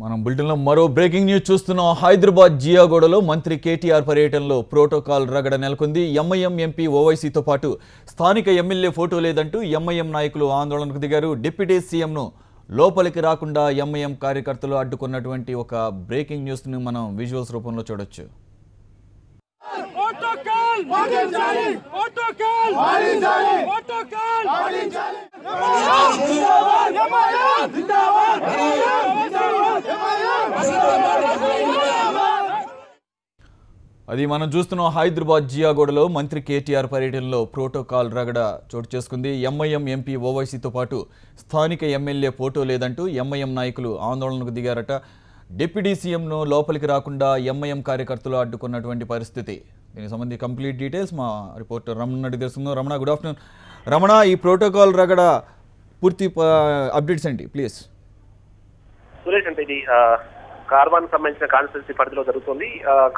మనం బులెటిన్లో మరో బ్రేకింగ్ న్యూస్ చూస్తున్నాం. హైదరాబాద్ జియాగూడలో మంత్రి కేటీఆర్ పర్యటనలో ప్రోటోకాల్ రగడ నెలకొంది. ఎంఐఎం ఎంపీ ఓవైసీతో పాటు స్థానిక ఎమ్మెల్యే ఫోటో లేదంటూ ఎంఐఎం నాయకులు ఆందోళనకు దిగారు. డిప్యూటీ సీఎంను లోపలికి రాకుండా ఎంఐఎం కార్యకర్తలు అడ్డుకున్నటువంటి ఒక బ్రేకింగ్ న్యూస్ను మనం విజువల్స్ రూపంలో చూడొచ్చు. అది మనం చూస్తున్నాం. హైదరాబాద్ జియాగూడలో మంత్రి కేటీఆర్ పర్యటనలో ప్రోటోకాల్ రగడ చోటు చేసుకుంది. ఎంఐఎం ఎంపీ ఓవైసీతో పాటు స్థానిక ఎమ్మెల్యే ఫోటో లేదంటూ ఎంఐఎం నాయకులు ఆందోళనకు దిగారట. డిప్యూటీ సీఎంను లోపలికి రాకుండా ఎంఐఎం కార్యకర్తలు అడ్డుకున్నటువంటి పరిస్థితి. దీనికి సంబంధించి కంప్లీట్ డీటెయిల్స్ మా రిపోర్టర్ రమణ అడిగి తెలుస్తున్నాం. Ramana, good afternoon. రమణ, ఈ ప్రోటోకాల్ రగడ పూర్తి అప్డేట్స్ ఏంటి ప్లీజ్? సురేష్, అంటే ఇది కార్వాన్ సంబంధించిన కాన్స్టిట్యూన్సీ పరిధిలో జరుగుతుంది.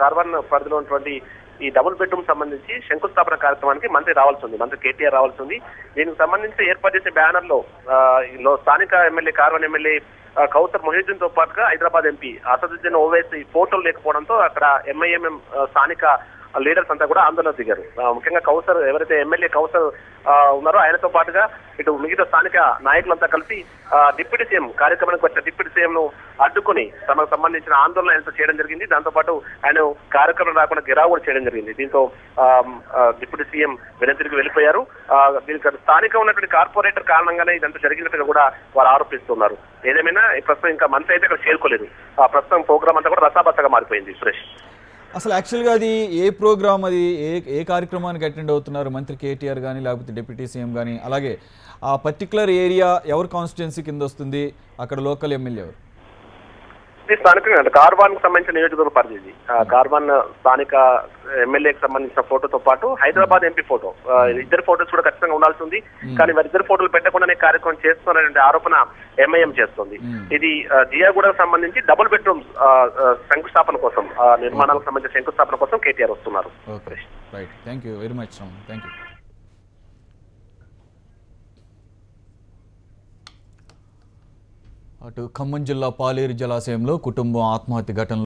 కార్వాన్ పరిధిలో ఉన్నటువంటి ఈ డబుల్ బెడ్రూమ్ సంబంధించి శంకుస్థాపన కార్యక్రమానికి మంత్రి రావాల్సి ఉంది, మంత్రి కేటీఆర్ రావాల్సి ఉంది. దీనికి సంబంధించి ఏర్పాటు చేసే బ్యానర్ లో స్థానిక ఎమ్మెల్యే కార్వాన్ ఎమ్మెల్యే కౌసర్ మొహిద్దీన్ తో పాటుగా హైదరాబాద్ ఎంపీ అసదుద్దీన్ ఓవైసీ ఫోటోలు లేకపోవడంతో అక్కడ ఎంఐఎంఎం స్థానిక లీడర్స్ అంతా కూడా ఆందోళన దిగారు. ముఖ్యంగా కౌసర్, ఎవరైతే ఎమ్మెల్యే కౌసర్ ఉన్నారో ఆయనతో పాటుగా ఇటు మిగతా స్థానిక నాయకులంతా కలిసి డిప్యూటీ సీఎం కార్యక్రమానికి వచ్చిన డిప్యూటీ సీఎం ను అడ్డుకుని తమకు సంబంధించిన ఆందోళన ఆయనతో చేయడం జరిగింది. దాంతో పాటు ఆయన కార్యక్రమం రాకుండా గిరావు కూడా చేయడం జరిగింది. దీంతో డిప్యూటీ సీఎం వెనతిరిగి వెళ్ళిపోయారు. దీనికి స్థానికంగా ఉన్నటువంటి కార్పొరేటర్ కారణంగానే ఇదంతా జరిగినట్టుగా కూడా వారు ఆరోపిస్తున్నారు. ఏదేమైనా ప్రస్తుతం ఇంకా మంత్రి అయితే ఇక్కడ చేరుకోలేదు. ప్రస్తుతం ప్రోగ్రామ్ అంతా కూడా రసాబసగా మారిపోయింది. సురేష్, అసలు యాక్చువల్గా అది ఏ ప్రోగ్రామ్, అది ఏ కార్యక్రమానికి అటెండ్ అవుతున్నారు మంత్రి కేటీఆర్ కానీ లేకపోతే డిప్యూటీ సీఎం కానీ? అలాగే ఆ పర్టికులర్ ఏరియా ఎవరి కాన్స్టిట్యున్సీ కింద వస్తుంది? అక్కడ లోకల్ ఎమ్మెల్యే ఎవరు? ఇది స్థానికంగా అంటే కార్వాన్ కు సంబంధించిన నియోజకవర్గ పరిధి. కార్వాన్ స్థానిక ఎమ్మెల్యేకి సంబంధించిన ఫోటోతో పాటు హైదరాబాద్ ఎంపీ ఫోటో, ఇద్దరు ఫోటోస్ కూడా ఖచ్చితంగా ఉండాల్సి ఉంది. కానీ వారిద్దరు ఫోటోలు పెట్టకుండానే కార్యక్రమం చేస్తున్నారనే ఆరోపణ ఎంఐఎం చేస్తుంది. ఇది జియాగూడకు సంబంధించి డబుల్ బెడ్రూమ్స్ శంకుస్థాపన కోసం, నిర్మాణాలకు సంబంధించిన శంకుస్థాపన కోసం కేటీఆర్ వస్తున్నారు. Thank you very much. Thank you. అటు ఖమ్మం జిల్లా పాలేరు జలాశయంలో కుటుంబం ఆత్మహత్య ఘటనలో